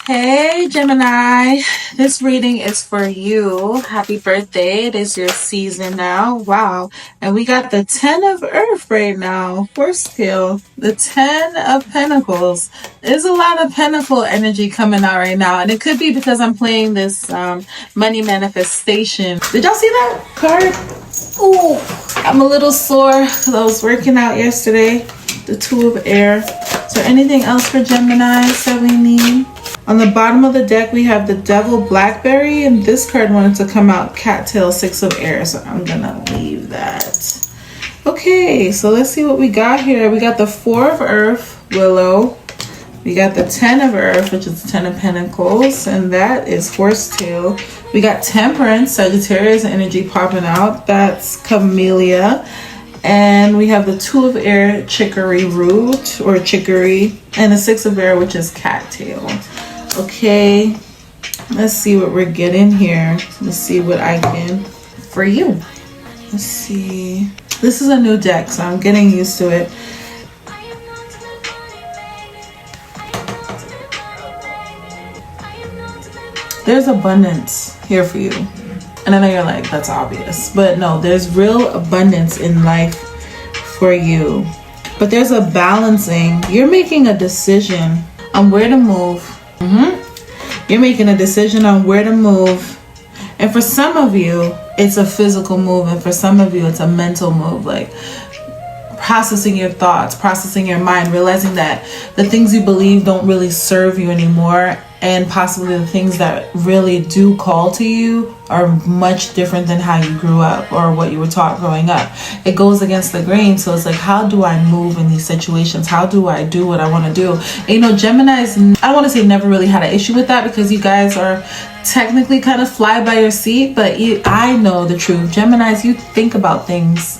Hey Gemini, this reading is for you. Happy birthday. It is your season now. Wow. And we got the 10 of Earth right now. First tail. The 10 of Pentacles. There's a lot of Pentacle energy coming out right now. And it could be because I'm playing this money manifestation. Did y'all see that card? Ooh, I'm a little sore because I was working out yesterday. The 2 of Air. Is there anything else for Gemini that we need? On the bottom of the deck, we have the Devil Blackberry, and this card wanted to come out Cattail 6 of Air, so I'm gonna leave that. Okay, so let's see what we got here. We got the 4 of Earth, Willow. We got the 10 of Earth, which is the 10 of Pentacles, and that is Horsetail. We got Temperance, Sagittarius energy popping out. That's Camellia. And we have the 2 of Air, Chicory Root, or Chicory, and the 6 of Air, which is Cattail. Okay, let's see what we're getting here. Let's see what I can for you. Let's see. This is a new deck, so I'm getting used to it. There's abundance here for you. And I know you're like, that's obvious. But no, there's real abundance in life for you. But there's a balancing. You're making a decision on where to move. You're making a decision on where to move. And for some of you, it's a physical move. And for some of you, it's a mental move. Like processing your thoughts, processing your mind, realizing that the things you believe don't really serve you anymore. And possibly the things that really do call to you are much different than how you grew up or what you were taught growing up. It goes against the grain. So it's like, how do I move in these situations? How do I do what I want to do? And, you know, Gemini's, I don't want to say never really had an issue with that because you guys are technically kind of fly by your seat. But I know the truth. Gemini's, you think about things.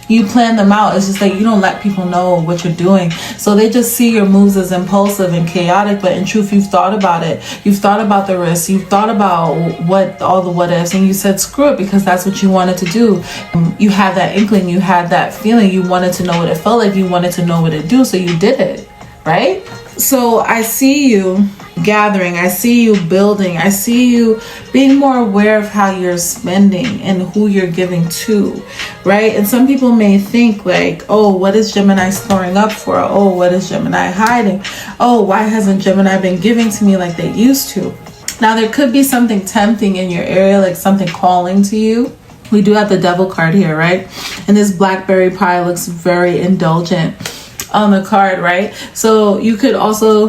You plan them out. It's just like you don't let people know what you're doing. So they just see your moves as impulsive and chaotic. But in truth, you've thought about it. You've thought about the risks. You've thought about all the what ifs. And you said, screw it, because that's what you wanted to do. You had that inkling. You had that feeling. You wanted to know what it felt like. You wanted to know what it do. So you did it. Right? So I see you gathering. I see you building. I see you being more aware of how you're spending and who you're giving to, right? And some people may think like, oh, what is Gemini storing up for? Oh, what is Gemini hiding? Oh, why hasn't Gemini been giving to me like they used to? Now, there could be something tempting in your area, like something calling to you. We do have the Devil card here, right? And this blackberry pie looks very indulgent on the card, right? So you could also,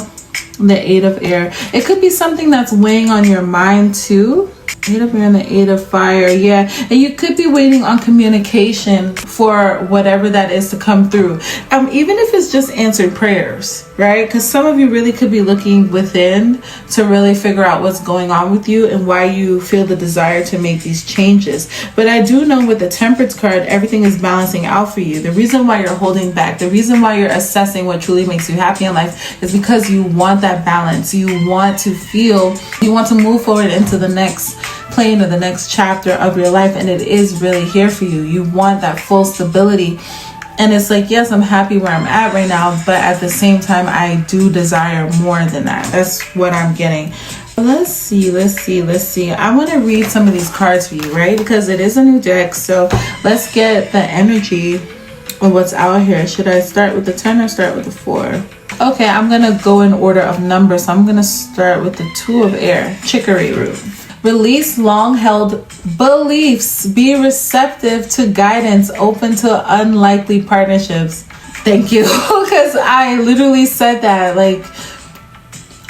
the 8 of Air, it could be something that's weighing on your mind too. 8 of Air and the 8 of Fire, yeah. And you could be waiting on communication for whatever that is to come through. Even if it's just answered prayers, right? Because some of you really could be looking within to really figure out what's going on with you and why you feel the desire to make these changes. But I do know with the Temperance card, everything is balancing out for you. The reason why you're holding back, the reason why you're assessing what truly makes you happy in life is because you want that balance. You want to feel, you want to move forward into the next plane or the next chapter of your life, and it is really here for you. You want that full stability. And it's like, yes, I'm happy where I'm at right now, but at the same time, I do desire more than that. That's what I'm getting. Let's see. I want to read some of these cards for you, right? Because it is a new deck. So let's get the energy of what's out here. Should I start with the 10 or start with the 4? Okay, I'm going to go in order of numbers. So I'm going to start with the 2 of Air, Chicory Root. Release long-held beliefs. Be receptive to guidance. Open to unlikely partnerships. Thank you. Because I literally said that. Like,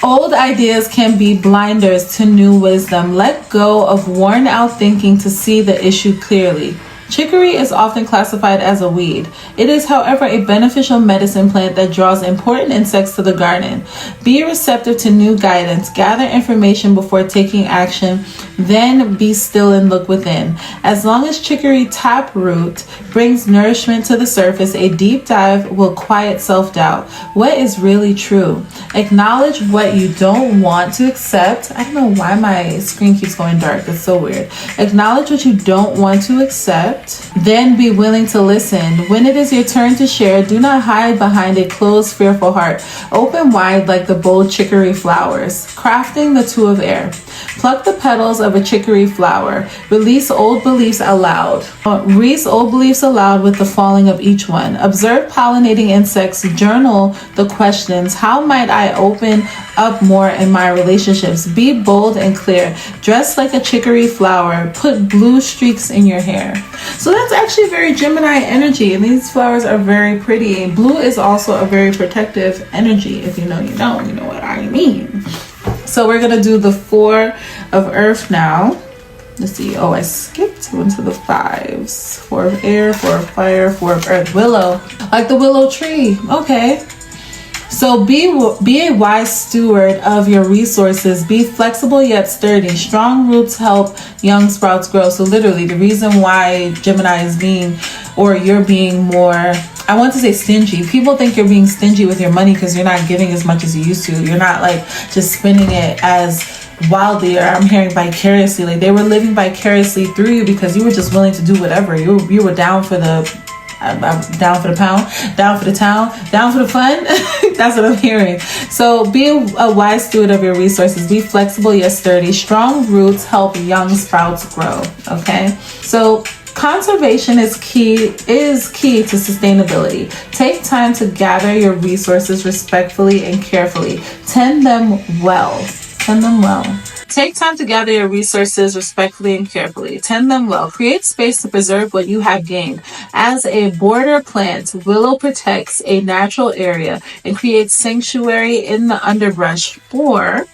old ideas can be blinders to new wisdom. Let go of worn-out thinking to see the issue clearly. Chicory is often classified as a weed. It is, however, a beneficial medicine plant that draws important insects to the garden. Be receptive to new guidance. Gather information before taking action. Then be still and look within. As long as chicory taproot brings nourishment to the surface, a deep dive will quiet self-doubt. What is really true? Acknowledge what you don't want to accept. I don't know why my screen keeps going dark. It's so weird. Acknowledge what you don't want to accept. accept, then be willing to listen. When it is your turn to share, do not hide behind a closed, fearful heart. Open wide like the bold chicory flowers. Crafting the two of air. Pluck the petals of a chicory flower. Release old beliefs aloud. Release old beliefs aloud with the falling of each one. Observe pollinating insects. Journal the questions. How might I open up more in my relationships? Be bold and clear. Dress like a chicory flower. Put blue streaks in your hair. So that's actually very Gemini energy, and these flowers are very pretty. Blue is also a very protective energy. If you know, you know what I mean. So we're gonna do the 4 of earth now. Let's see. Oh, I skipped one to the 5s. 4 of air, 4 of fire, 4 of earth. Willow, like the willow tree. Okay. So be a wise steward of your resources. Be flexible yet sturdy. Strong roots help young sprouts grow. So literally the reason why Gemini is being, or you're being more, I want to say stingy. People think you're being stingy with your money because you're not giving as much as you used to. You're not like just spending it as wildly, or I'm hearing vicariously. Like they were living vicariously through you because you were just willing to do whatever. You were down for the I'm down for the pound, down for the town, down for the fun. That's what I'm hearing. So be a wise steward of your resources. Be flexible yet sturdy. Strong roots help young sprouts grow. Okay. So conservation is key to sustainability. Take time to gather your resources respectfully and carefully. Tend them well. Tend them well. Take time to gather your resources respectfully and carefully. Tend them well. Create space to preserve what you have gained. As a border plant, willow protects a natural area and creates sanctuary in the underbrush for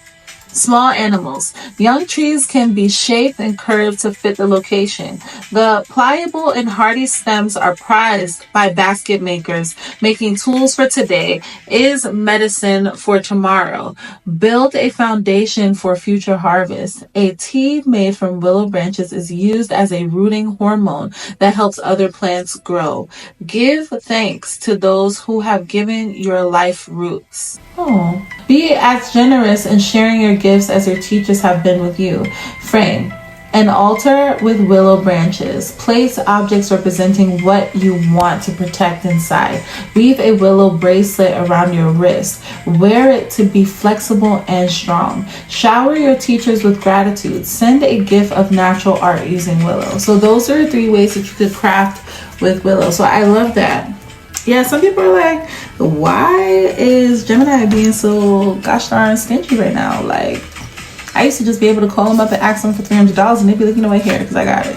small animals. Young trees can be shaped and curved to fit the location. The pliable and hardy stems are prized by basket makers. Making tools for today is medicine for tomorrow. Build a foundation for future harvest. A tea made from willow branches is used as a rooting hormone that helps other plants grow. Give thanks to those who have given your life roots. Oh. Be as generous in sharing your gifts as your teachers have been with you. Frame an altar with willow branches. Place objects representing what you want to protect inside. Weave a willow bracelet around your wrist. Wear it to be flexible and strong. Shower your teachers with gratitude. Send a gift of natural art using willow. So those are 3 ways that you could craft with willow. So I love that. Yeah, some people are like, why is Gemini being so gosh darn stingy right now? Like, I used to just be able to call them up and ask them for $300 and they'd be like, you know what, here, because I got it.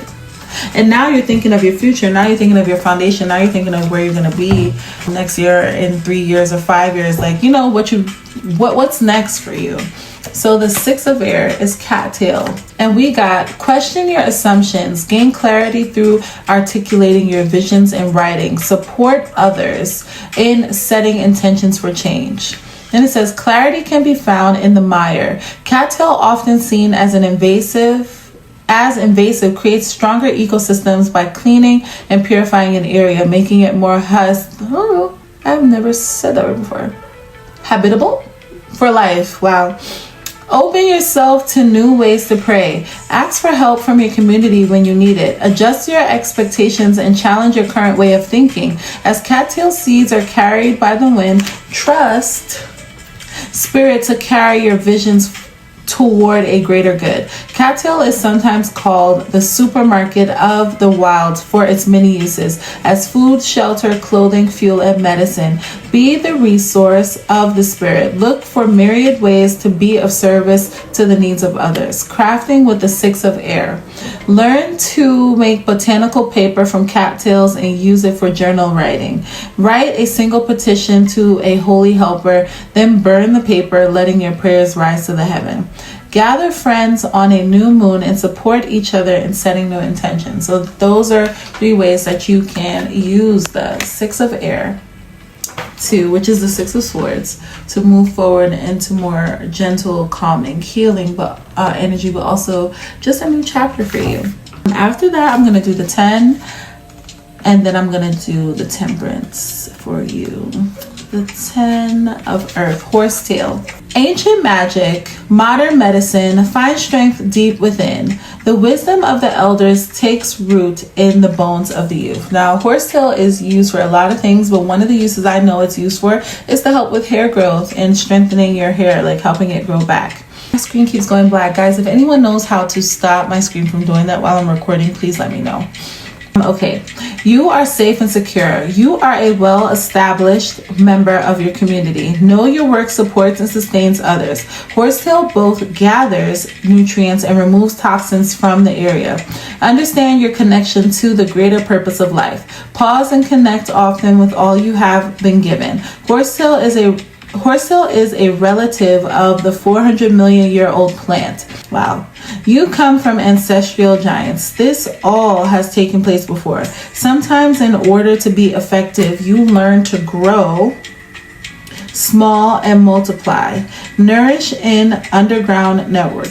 And now you're thinking of your future. Now you're thinking of your foundation. Now you're thinking of where you're going to be next year, in 3 years or 5 years. Like, you know, what's next for you. So the 6 of air is cattail. And we got question your assumptions, gain clarity through articulating your visions and writing, support others in setting intentions for change. Then it says clarity can be found in the mire. Cattail, often seen as invasive, creates stronger ecosystems by cleaning and purifying an area, making it more I've never said that word before. Habitable for life. Wow. Open yourself to new ways to pray. Ask for help from your community when you need it. Adjust your expectations and challenge your current way of thinking. As cattail seeds are carried by the wind, trust Spirit to carry your visions toward a greater good. Cattail is sometimes called the supermarket of the wild for its many uses as food, shelter, clothing, fuel, and medicine. Be the resource of the spirit. Look for myriad ways to be of service to the needs of others. Crafting with the 6 of air. Learn to make botanical paper from cattails and use it for journal writing. Write a single petition to a holy helper, then burn the paper, letting your prayers rise to the heaven. Gather friends on a new moon and support each other in setting new intentions. So those are 3 ways that you can use the 6 of air which is the 6 of swords, to move forward into more gentle, calming, healing energy, but also just a new chapter for you. After that, I'm going to do the 10, and then I'm going to do the temperance for you. The 10 of earth, horsetail. Ancient magic, modern medicine, find strength deep within. The wisdom of the elders takes root in the bones of the youth. Now, horsetail is used for a lot of things, but one of the uses I know it's used for is to help with hair growth and strengthening your hair, like helping it grow back. My screen keeps going black. Guys, if anyone knows how to stop my screen from doing that while I'm recording, please let me know. Okay, you are safe and secure. You are a well-established member of your community. Know your work supports and sustains others. Horsetail both gathers nutrients and removes toxins from the area. Understand your connection to the greater purpose of life. Pause and connect often with all you have been given. Horsetail is a relative of the 400 million year old plant. Wow. You come from ancestral giants. This all has taken place before. Sometimes in order to be effective, you learn to grow small and multiply. Nourish an underground network.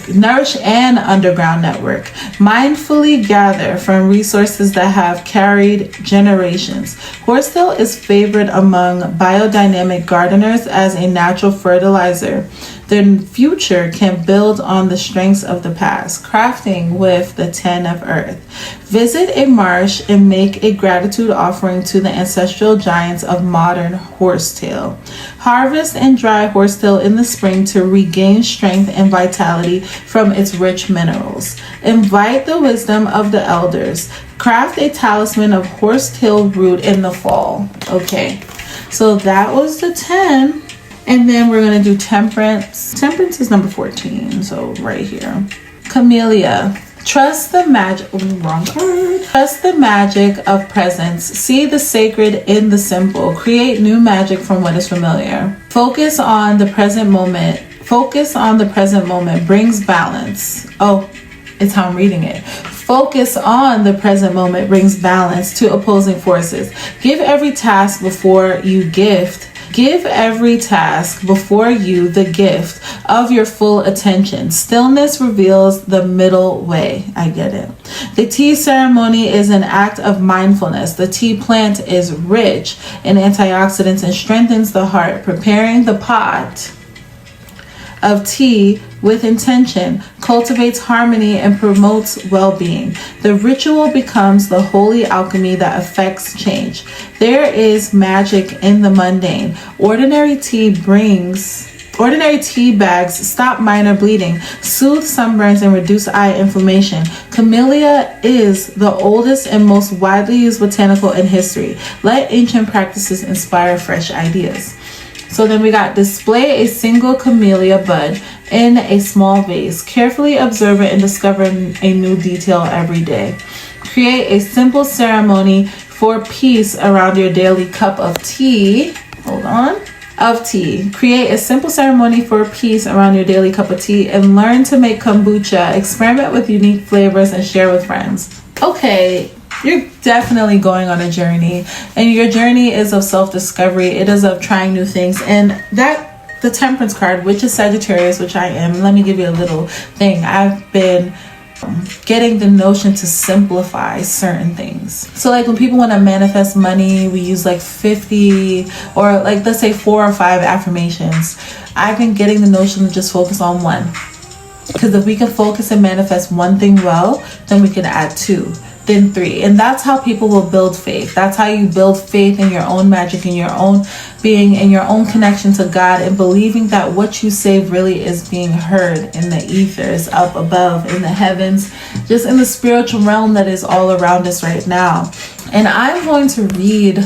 Mindfully gather from resources that have carried generations. Horsetail is favored among biodynamic gardeners as a natural fertilizer. The future can build on the strengths of the past. Crafting with the 10 of earth. Visit a marsh and make a gratitude offering to the ancestral giants of modern horsetail. Harvest and dry horsetail in the spring to regain strength and vitality from its rich minerals. Invite the wisdom of the elders. Craft a talisman of horsetail root in the fall. Okay, so that was the 10. And then we're going to do temperance. Temperance is number 14, so right here. Camellia. Trust the magic. Wrong card. Trust the magic of presence. See the sacred in the simple. Create new magic from what is familiar. Focus on the present moment. Brings balance. Oh, it's how I'm reading it. Focus on the present moment brings balance to opposing forces. Give every task before you the gift of your full attention. Stillness reveals the middle way. I get it. The tea ceremony is an act of mindfulness. The tea plant is rich in antioxidants and strengthens the heart. Preparing the pot of tea with intention cultivates harmony and promotes well-being. The ritual becomes the holy alchemy that affects change. There is magic in the mundane. Ordinary tea bags stop minor bleeding, soothe sunburns, and reduce eye inflammation. Camellia is the oldest and most widely used botanical in history. Let ancient practices inspire fresh ideas. So then we got display a single camellia bud in a small vase. Carefully observe it and discover a new detail every day. Create a simple ceremony for peace around your daily cup of tea. Create a simple ceremony for peace around your daily cup of tea and learn to make kombucha. Experiment with unique flavors and share with friends. Okay. You're definitely going on a journey, and your journey is of self-discovery. It is of trying new things, and that the temperance card, which is Sagittarius, which I am. Let me give you a little thing. I've been getting the notion to simplify certain things. So like when people want to manifest money, we use like 50 or like let's say 4 or 5 affirmations. I've been getting the notion to just focus on one, because if we can focus and manifest one thing well, then we can add 2, then 3, and that's how people will build faith. That's how you build faith in your own magic, in your own being, in your own connection to God, and believing that what you say really is being heard in the ethers, up above, in the heavens, just in the spiritual realm that is all around us right now. And I'm going to read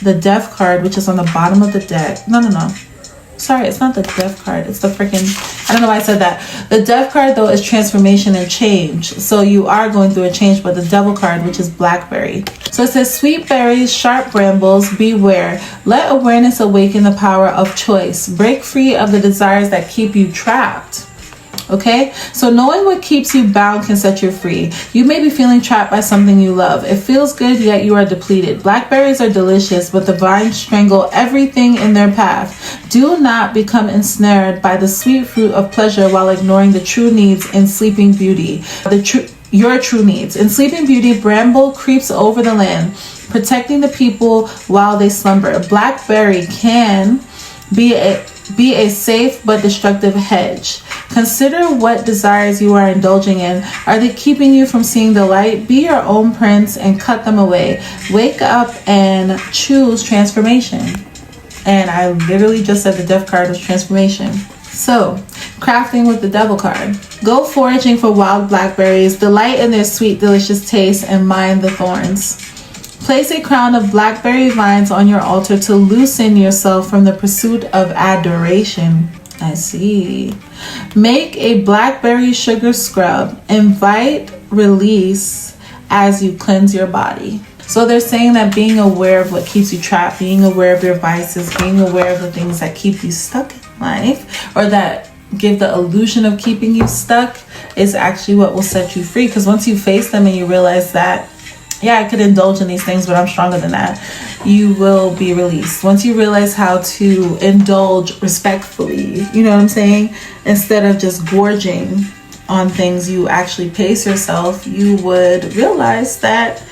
the Death card, which is on the bottom of the deck. No. Sorry, it's not the Death card. It's the freaking, I don't know why I said that. The Death card, though, is transformation and change. So you are going through a change, but the Devil card, which is Blackberry. So it says, sweet berries, sharp brambles, beware. Let awareness awaken the power of choice. Break free of the desires that keep you trapped. Okay, so knowing what keeps you bound can set you free. You may be feeling trapped by something you love. It feels good, yet you are depleted. Blackberries are delicious, but the vines strangle everything in their path. Do not become ensnared by the sweet fruit of pleasure while ignoring the true needs in Sleeping Beauty. Your true needs. In Sleeping Beauty, bramble creeps over the land, protecting the people while they slumber. Blackberry can be be a safe but destructive hedge. Consider what desires you are indulging in. Are they keeping you from seeing the light? Be your own prince and cut them away. Wake up and choose transformation. And I literally just said the death card was transformation. So, crafting with the devil card. Go foraging for wild blackberries. Delight in their sweet, delicious taste and mind the thorns. Place a crown of blackberry vines on your altar to loosen yourself from the pursuit of adoration. I see. Make a blackberry sugar scrub. Invite release as you cleanse your body. So they're saying that being aware of what keeps you trapped, being aware of your vices, being aware of the things that keep you stuck in life, or that give the illusion of keeping you stuck, is actually what will set you free. Because once you face them and you realize that, yeah, I could indulge in these things, but I'm stronger than that, you will be released. Once you realize how to indulge respectfully, you know what I'm saying? Instead of just gorging on things, you actually pace yourself, you would realize that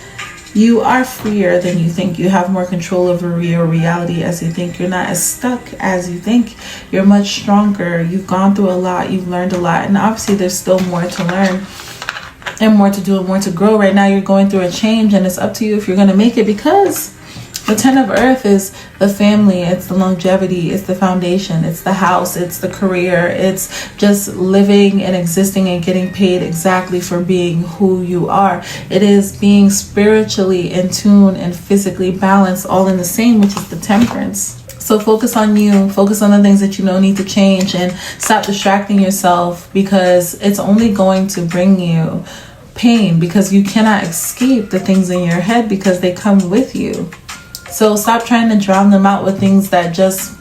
you are freer than you think. You have more control over your reality as you think. You're not as stuck as you think. You're much stronger. You've gone through a lot. You've learned a lot. And obviously there's still more to learn and more to do and more to grow. Right now you're going through a change, and it's up to you if you're going to make it, because the 10 of Earth is the family, it's the longevity, it's the foundation, it's the house, it's the career, it's just living and existing and getting paid exactly for being who you are. It is being spiritually in tune and physically balanced, all in the same, which is the Temperance. So focus on you, focus on the things that you know need to change, and stop distracting yourself, because it's only going to bring you pain, because you cannot escape the things in your head because they come with you. So stop trying to drown them out with things that just,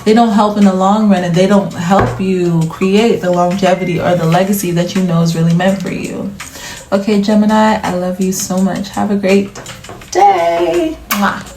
they don't help in the long run, and they don't help you create the longevity or the legacy that you know is really meant for you. Okay, Gemini, I love you so much. Have a great day. Mwah.